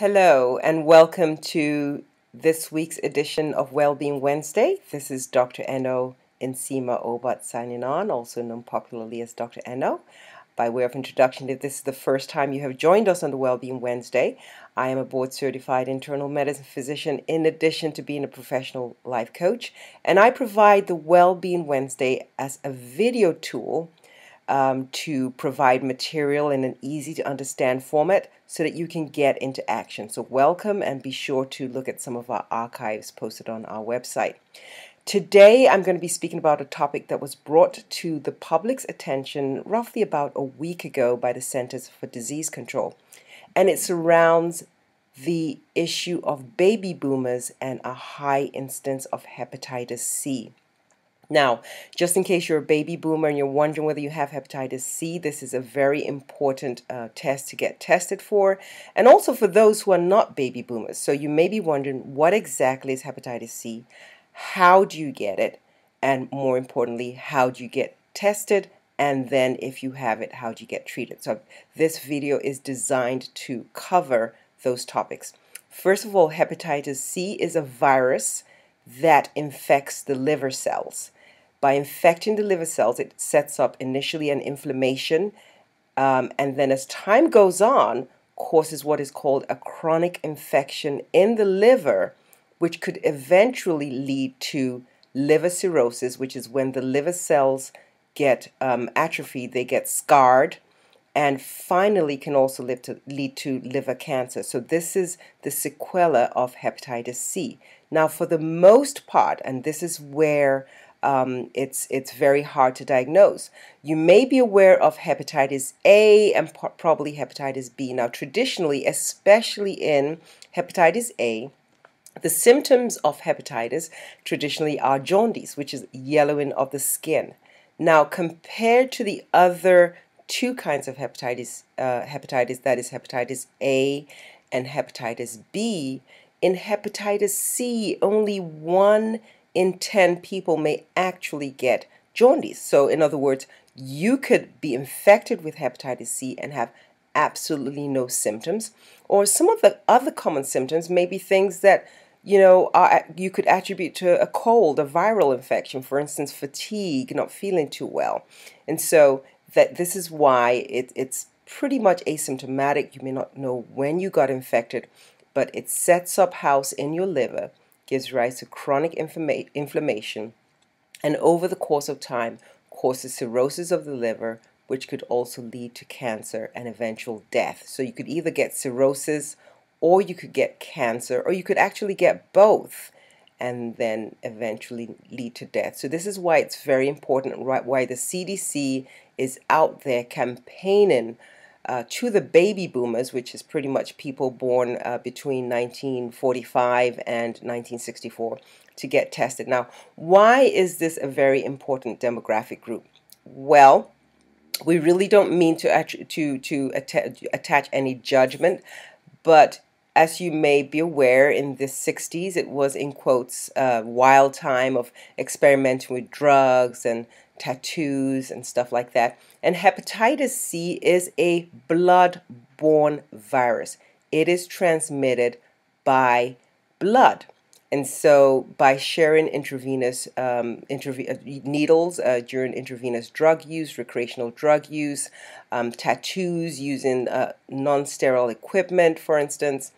Hello, and welcome to this week's edition of Wellbeing Wednesday. This is Dr. Eno Nsima Obat signing on, also known popularly as Dr. Eno. By way of introduction, if this is the first time you have joined us on the Wellbeing Wednesday, I am a board-certified internal medicine physician in addition to being a professional life coach, and I provide the Wellbeing Wednesday as a video tool to provide material in an easy to understand format so that you can get into action. So welcome, and be sure to look at some of our archives posted on our website. Today I'm going to be speaking about a topic that was brought to the public's attention roughly about a week ago by the Centers for Disease Control, and it surrounds the issue of baby boomers and a high incidence of hepatitis C. Now, just in case you're a baby boomer and you're wondering whether you have hepatitis C, this is a very important test to get tested for, and also for those who are not baby boomers. So you may be wondering, what exactly is hepatitis C? How do you get it? And more importantly, how do you get tested? And then if you have it, how do you get treated? So this video is designed to cover those topics. First of all, hepatitis C is a virus that infects the liver cells. By infecting the liver cells, it sets up initially an inflammation, and then as time goes on, causes what is called a chronic infection in the liver, which could eventually lead to liver cirrhosis, which is when the liver cells get atrophied, they get scarred, and finally can also lead to liver cancer. So this is the sequela of hepatitis C. Now, for the most part, and this is where it's very hard to diagnose. You may be aware of hepatitis A and probably hepatitis B. Now, traditionally, especially in hepatitis A, the symptoms of hepatitis traditionally are jaundice, which is yellowing of the skin. Now, compared to the other two kinds of hepatitis, that is hepatitis A and hepatitis B, in hepatitis C, only 1 in 10 people may actually get jaundice. So in other words, you could be infected with hepatitis C and have absolutely no symptoms. Or some of the other common symptoms may be things that you could attribute to a cold, a viral infection, for instance, fatigue, not feeling too well. And so this is why it's pretty much asymptomatic. You may not know when you got infected, but it sets up house in your liver, gives rise to chronic inflammation, and over the course of time causes cirrhosis of the liver, which could also lead to cancer and eventual death. So you could either get cirrhosis, or you could get cancer, or you could actually get both and then eventually lead to death. So this is why it's very important, why the CDC is out there campaigning to the baby boomers, which is pretty much people born between 1945 and 1964, to get tested. Now, why is this a very important demographic group? Well, we really don't mean to attach any judgment, but as you may be aware, in the 60s, it was, in quotes, wild time of experimenting with drugs and tattoos and stuff like that. And hepatitis C is a blood-borne virus. It is transmitted by blood. And so by sharing intravenous needles during intravenous drug use, recreational drug use, tattoos using non-sterile equipment, for instance,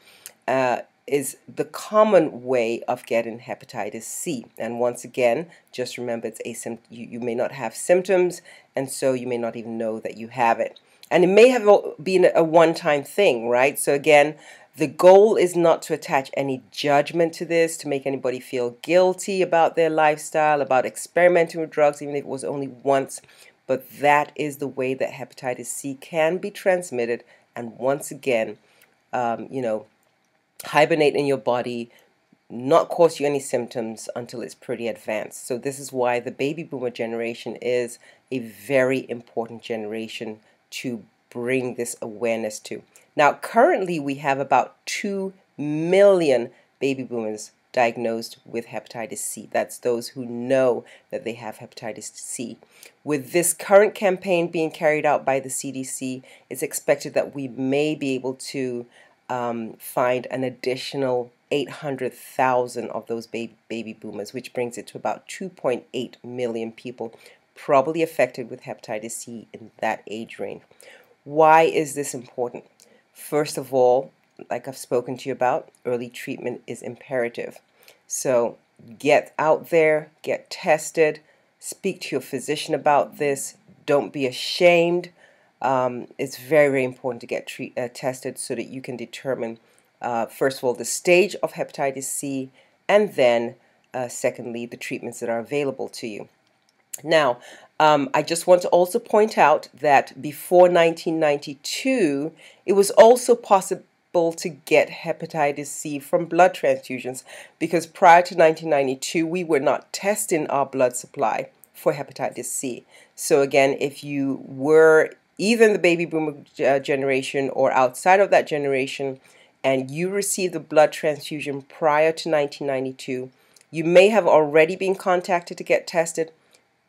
is the common way of getting hepatitis C. And once again, just remember, it's you may not have symptoms, and so you may not even know that you have it. And it may have been a one-time thing, right? So again, the goal is not to attach any judgment to this, to make anybody feel guilty about their lifestyle, about experimenting with drugs, even if it was only once. But that is the way that hepatitis C can be transmitted, and once again, hibernate in your body, not cause you any symptoms until it's pretty advanced. So this is why the baby boomer generation is a very important generation to bring this awareness to. Now, currently we have about 2 million baby boomers diagnosed with hepatitis C. That's those who know that they have hepatitis C. With this current campaign being carried out by the CDC, it's expected that we may be able to find an additional 800,000 of those baby boomers, which brings it to about 2.8 million people probably affected with hepatitis C in that age range. Why is this important? First of all, like I've spoken to you about, early treatment is imperative. So get out there, get tested, speak to your physician about this. Don't be ashamed. It's very, very important to get tested so that you can determine, first of all, the stage of hepatitis C, and then, secondly, the treatments that are available to you. Now, I just want to also point out that before 1992, it was also possible to get hepatitis C from blood transfusions, because prior to 1992, we were not testing our blood supply for hepatitis C. So again, if you were either in the baby boomer generation or outside of that generation, and you received a blood transfusion prior to 1992, you may have already been contacted to get tested.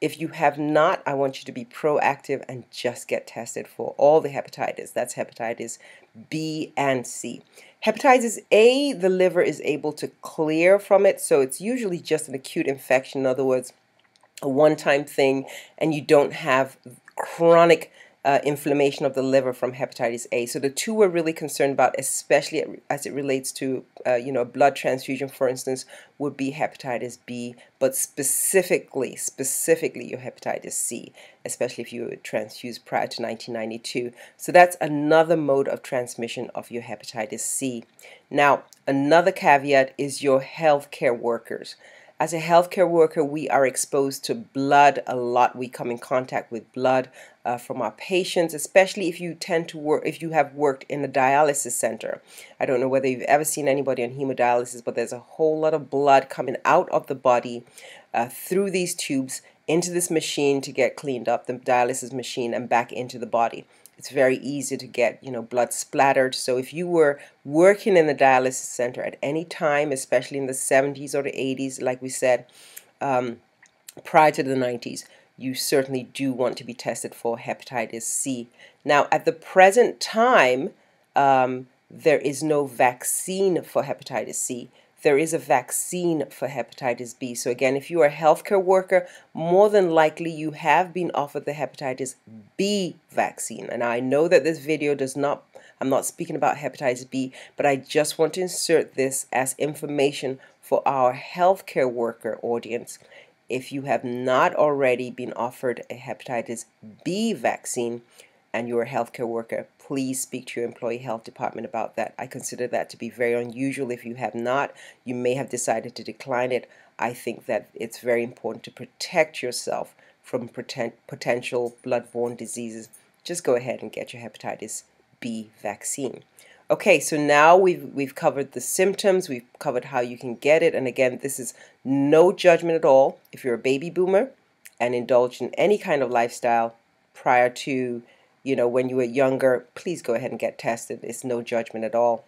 If you have not, I want you to be proactive and just get tested for all the hepatitis. That's hepatitis B and C. Hepatitis A, the liver is able to clear from it, so it's usually just an acute infection. In other words, a one-time thing, and you don't have chronic inflammation of the liver from hepatitis A. So the two we're really concerned about, especially as it relates to a blood transfusion, for instance, would be hepatitis B, but specifically your hepatitis C, especially if you were transfused prior to 1992. So that's another mode of transmission of your hepatitis C. Now, another caveat is your healthcare workers. As a healthcare worker, we are exposed to blood a lot. We come in contact with blood from our patients, especially if you tend to work, if you have worked in a dialysis center. I don't know whether you've ever seen anybody on hemodialysis, but there's a whole lot of blood coming out of the body through these tubes into this machine to get cleaned up, the dialysis machine, and back into the body. It's very easy to get, blood splattered. So if you were working in the dialysis center at any time, especially in the 70s or the 80s, like we said, prior to the 90s, you certainly do want to be tested for hepatitis C. Now, at the present time, there is no vaccine for hepatitis C. There is a vaccine for hepatitis B. So again, if you are a healthcare worker, more than likely you have been offered the hepatitis B vaccine. And I know that this video I'm not speaking about hepatitis B, but I just want to insert this as information for our healthcare worker audience. If you have not already been offered a hepatitis B vaccine, and you're a healthcare worker, please speak to your employee health department about that. I consider that to be very unusual. If you have not, you may have decided to decline it. I think that it's very important to protect yourself from potential blood-borne diseases. Just go ahead and get your hepatitis B vaccine. Okay, so now we've covered the symptoms, we've covered how you can get it, and again, this is no judgment at all. If you're a baby boomer and indulge in any kind of lifestyle prior to when you were younger, please go ahead and get tested. It's no judgment at all.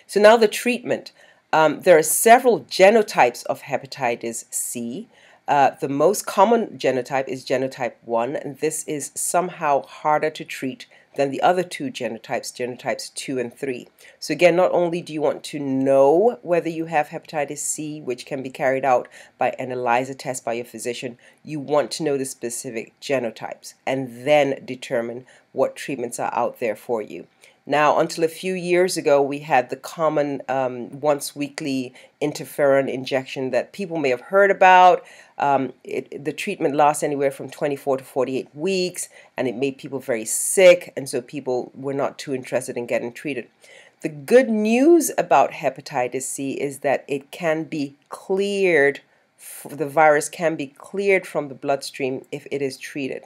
So now the treatment. There are several genotypes of hepatitis C. The most common genotype is genotype 1, and this is somehow harder to treat than the other two genotypes, genotypes 2 and 3. So again, not only do you want to know whether you have hepatitis C, which can be carried out by an ELISA test by your physician, you want to know the specific genotypes and then determine what treatments are out there for you. Now, until a few years ago, we had the common once weekly interferon injection that people may have heard about. The treatment lasts anywhere from 24 to 48 weeks, and it made people very sick, and so people were not too interested in getting treated. The good news about hepatitis C is that it can be cleared, the virus can be cleared from the bloodstream if it is treated.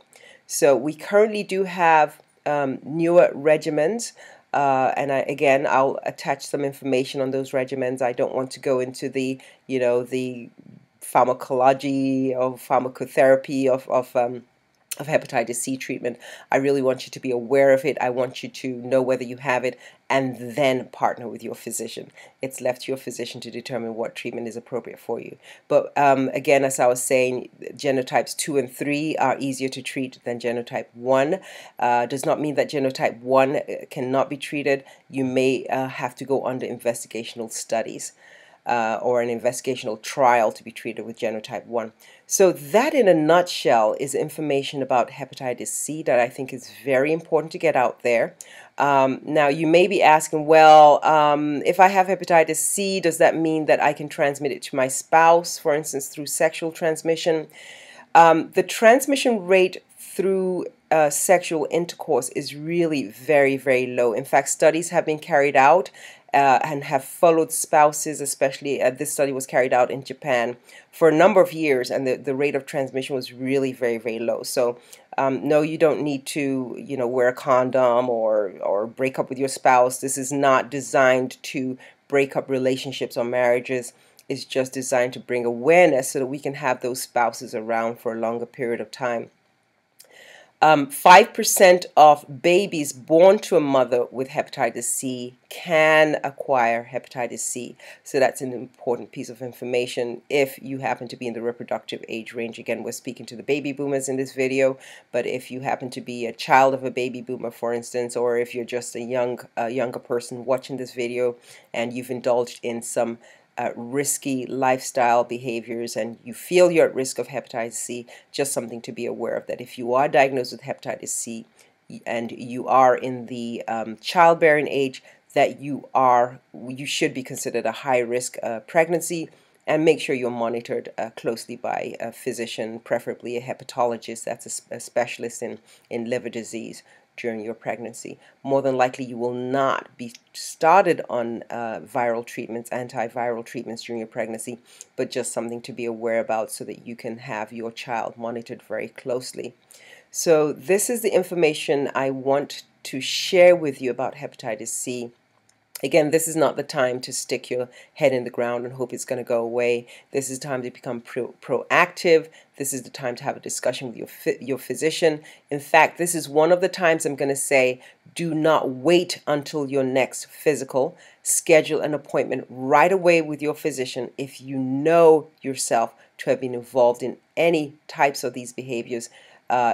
So we currently do have newer regimens, and again, I'll attach some information on those regimens. I don't want to go into the, the pharmacology or pharmacotherapy of of hepatitis C treatment. I really want you to be aware of it. I want you to know whether you have it and then partner with your physician. It's left to your physician to determine what treatment is appropriate for you. But again, as I was saying, genotypes 2 and 3 are easier to treat than genotype 1. Does not mean that genotype 1 cannot be treated. You may have to go under investigational studies. Or an investigational trial to be treated with genotype 1. So that in a nutshell is information about hepatitis C that I think is very important to get out there. Now you may be asking, well, if I have hepatitis C, does that mean that I can transmit it to my spouse, for instance, through sexual transmission? The transmission rate through sexual intercourse is really very, very low. In fact, studies have been carried out and have followed spouses, especially this study was carried out in Japan for a number of years, and the rate of transmission was really very, very low. So no, you don't need to, wear a condom or break up with your spouse. This is not designed to break up relationships or marriages. It's just designed to bring awareness so that we can have those spouses around for a longer period of time. 5% of babies born to a mother with hepatitis C can acquire hepatitis C. So that's an important piece of information if you happen to be in the reproductive age range. Again, we're speaking to the baby boomers in this video, but if you happen to be a child of a baby boomer, for instance, or if you're just a younger person watching this video and you've indulged in some risky lifestyle behaviors and you feel you're at risk of hepatitis C, just something to be aware of, that if you are diagnosed with hepatitis C and you are in the childbearing age, that you should be considered a high-risk pregnancy, and make sure you're monitored closely by a physician, preferably a hepatologist that's a specialist in liver disease during your pregnancy. More than likely you will not be started on viral treatments, antiviral treatments during your pregnancy, but just something to be aware about so that you can have your child monitored very closely. So this is the information I want to share with you about hepatitis C. Again, this is not the time to stick your head in the ground and hope it's going to go away. This is time to become proactive. This is the time to have a discussion with your physician. In fact, this is one of the times I'm going to say, do not wait until your next physical. Schedule an appointment right away with your physician if you know yourself to have been involved in any types of these behaviors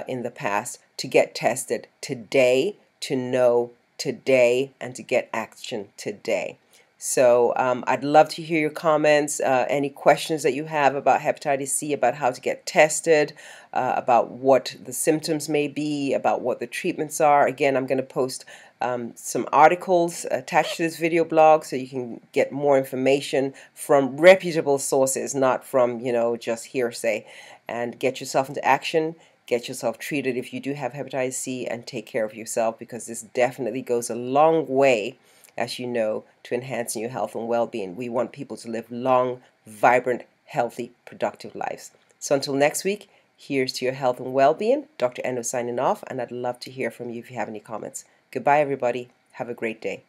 in the past, to get tested today, to know today, and to get action today. So I'd love to hear your comments, any questions that you have about hepatitis C, about how to get tested, about what the symptoms may be, about what the treatments are. Again, I'm going to post some articles attached to this video blog so you can get more information from reputable sources, not from, just hearsay, and get yourself into action. Get yourself treated if you do have hepatitis C, and take care of yourself, because this definitely goes a long way, as you know, to enhancing your health and well-being. We want people to live long, vibrant, healthy, productive lives. So until next week, here's to your health and well-being. Dr. Endo signing off, and I'd love to hear from you if you have any comments. Goodbye, everybody. Have a great day.